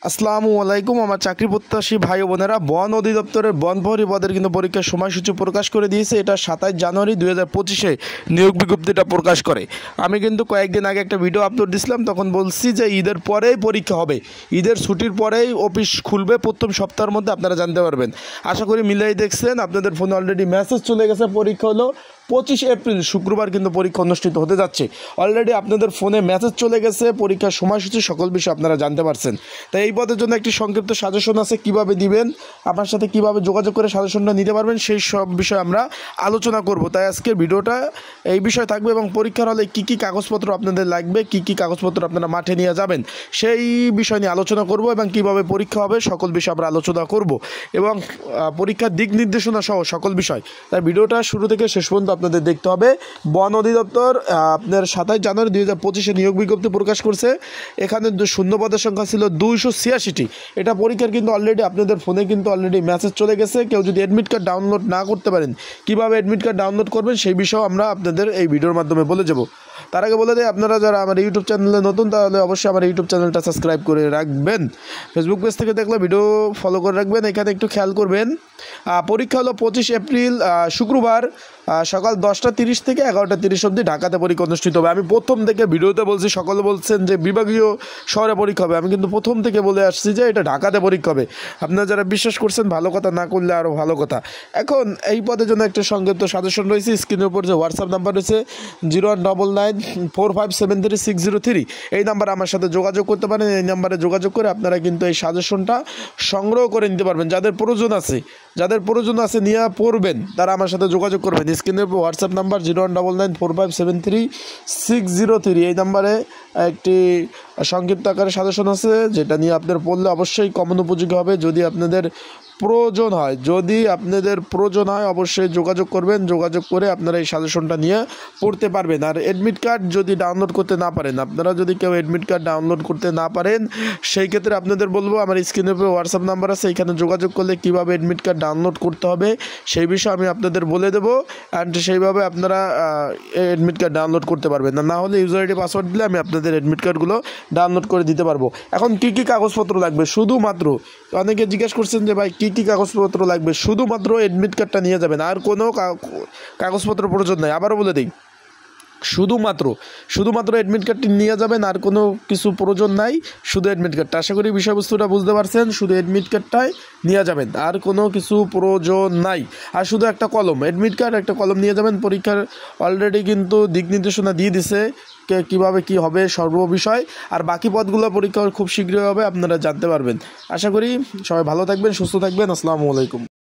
আসসালামু আলাইকুম। আমার চাকরি প্রত্যাশী ভাই বোনেরা, বন অধিদপ্তরের বন প্রহরী পদের কিন্তু পরীক্ষার সময়সূচি প্রকাশ করে দিয়েছে। এটা 27 জানুয়ারি 2025-এ নিয়োগ বিজ্ঞপ্তিটা প্রকাশ করে। আমি কিন্তু কয়েকদিন আগে একটা ভিডিও আপলোড দিয়েছিলাম, তখন বলছি যে ঈদের পরেই পরীক্ষা হবে, ঈদের ছুটির পরেই অফিস খুলবে, প্রথম সপ্তাহের মধ্যে আপনারা জানতে পারবেন। আশা করি মিলাই দেখছেন, আপনাদের ফোনে অলরেডি মেসেজ চলে গেছে। পরীক্ষা হলো 25 এপ্রিল, শুক্রবার কিন্তু পরীক্ষা অনুষ্ঠিত হতে যাচ্ছে। অলরেডি আপনাদের ফোনে মেসেজ চলে গেছে, পরীক্ষার সময়সূচি সকল বিষয় আপনারা জানতে পারছেন। তাই এই পদের জন্য একটি সংক্ষিপ্ত সাজেশন আছে, কিভাবে দিবেন, আপনার সাথে কিভাবে যোগাযোগ করে সাজেশনটা নিতে পারবেন, সেই সব বিষয়ে আমরা আলোচনা করব। তাই আজকের ভিডিওটা এই বিষয় থাকবে, এবং পরীক্ষার হলে কী কী কাগজপত্র আপনাদের লাগবে, কী কী কাগজপত্র আপনারা মাঠে নিয়ে যাবেন, সেই বিষয় নিয়ে আলোচনা করব, এবং কিভাবে পরীক্ষা হবে সকল বিষয় আমরা আলোচনা করব, এবং পরীক্ষার দিক নির্দেশনা সহ সকল বিষয়। তাই ভিডিওটা শুরু থেকে শেষ পর্যন্ত আপনাদের দেখতে হবে। বন অধিদপ্তর আপনার 27 জানুয়ারি 2025-এ নিয়োগ বিজ্ঞপ্তি প্রকাশ করছে। এখানে শূন্য পদের সংখ্যা ছিল 286টি। এটা পরীক্ষার কিন্তু অলরেডি আপনাদের ফোনে কিন্তু অলরেডি মেসেজ চলে গেছে। কেউ যদি অ্যাডমিট কার্ড ডাউনলোড না করতে পারেন, কীভাবে অ্যাডমিট কার্ড ডাউনলোড করবেন সেই বিষয়েও আমরা আপনাদের এই ভিডিওর মাধ্যমে বলে যাব। তার আগে বলে দিই, আপনারা যারা আমার ইউটিউব চ্যানেলে নতুন, তাহলে অবশ্যই আমার ইউটিউব চ্যানেলটা সাবস্ক্রাইব করে রাখবেন। ফেসবুক পেজ থেকে দেখলে ভিডিও ফলো করে রাখবেন। এখানে একটু খেয়াল করবেন, পরীক্ষা হলো 25 এপ্রিল শুক্রবার সকাল 10টা 30 থেকে 11টা 30 অবধি ঢাকাতে পরীক্ষা অনুষ্ঠিত হবে। আমি প্রথম থেকে ভিডিওতে বলছি, সকলে বলছেন যে বিভাগীয় শহরে পরীক্ষা হবে, আমি কিন্তু প্রথম থেকে বলে আসছি যে এটা ঢাকাতে পরীক্ষা হবে। আপনারা যারা বিশ্বাস করছেন ভালো কথা, না করলে আরও ভালো কথা। এখন এই পদের জন্য একটা সংক্ষিপ্ত সাজেশন রয়েছে। স্ক্রিনের উপর যে হোয়াটসঅ্যাপ নাম্বার রয়েছে 019945736003, এই নাম্বারে আমার সাথে যোগাযোগ করতে পারেন। এই নাম্বারে যোগাযোগ করে আপনারা কিন্তু এই সাজেশনটা সংগ্রহ করে নিতে পারবেন। যাদের প্রয়োজন আছে নিয়ে পড়বেন, তারা আমার সাথে যোগাযোগ করবেন। স্ক্রিনের উপর হোয়াটসঅ্যাপ নাম্বার 019945736003, এই নাম্বারে একটি সংক্ষিপ্ত আকারে সাজেশন আছে, যেটা নিয়ে আপনার পড়লে অবশ্যই কমন উপযোগী হবে। যদি আপনাদের প্রয়োজন হয় অবশ্যই যোগাযোগ করবেন। যোগাযোগ করে আপনারা এই সাজেশনটা নিয়ে পড়তে পারবেন। আর অ্যাডমিট কার্ড যদি ডাউনলোড করতে না পারেন, আপনারা যদি কেউ অ্যাডমিট কার্ড ডাউনলোড করতে না পারেন, সেই ক্ষেত্রে আপনাদের বলবো আমার স্ক্রিনের উপরে হোয়াটসঅ্যাপ নাম্বার আছে, এখানে যোগাযোগ করলে কীভাবে অ্যাডমিট কার্ড ডাউনলোড করতে হবে সেই বিষয়ে আমি আপনাদের বলে দেবো। অ্যান্ড সেইভাবে আপনারা অ্যাডমিট কার্ড ডাউনলোড করতে পারবেন। না হলে ইউজার আইডি পাসওয়ার্ড দিলে আমি আপনাদের অ্যাডমিট কার্ডগুলো ডাউনলোড করে দিতে পারবো। এখন কী কী কাগজপত্র লাগবে, শুধুমাত্র অনেকে জিজ্ঞেস করছেন যে ভাই কী কী কাগজপত্র লাগবে, শুধুমাত্র অ্যাডমিট কার্ডটা নিয়ে যাবেন, আর কোনো কাগজপত্র প্রয়োজন নাই। আবারও বলে দিই, শুধুমাত্র অ্যাডমিট কার্ডটি নিয়ে যাবেন, আর কোনো কিছু প্রয়োজন নাই, শুধু অ্যাডমিট কার্ডটা। আশা করি বিষয়বস্তুটা বুঝতে পারছেন। শুধু অ্যাডমিট কার্ডটাই নিয়ে যাবেন, আর কোনো কিছু প্রয়োজন নাই। আর শুধু একটা কলম, অ্যাডমিট কার্ড একটা কলম নিয়ে যাবেন। পরীক্ষার অলরেডি কিন্তু দিক নির্দেশনা দিয়ে দিছে কীভাবে কী হবে সর্ববিষয়। আর বাকি পদগুলো পরীক্ষা খুব শীঘ্রই হবে, আপনারা জানতে পারবেন। আশা করি সবাই ভালো থাকবেন, সুস্থ থাকবেন। আসসালামু আলাইকুম।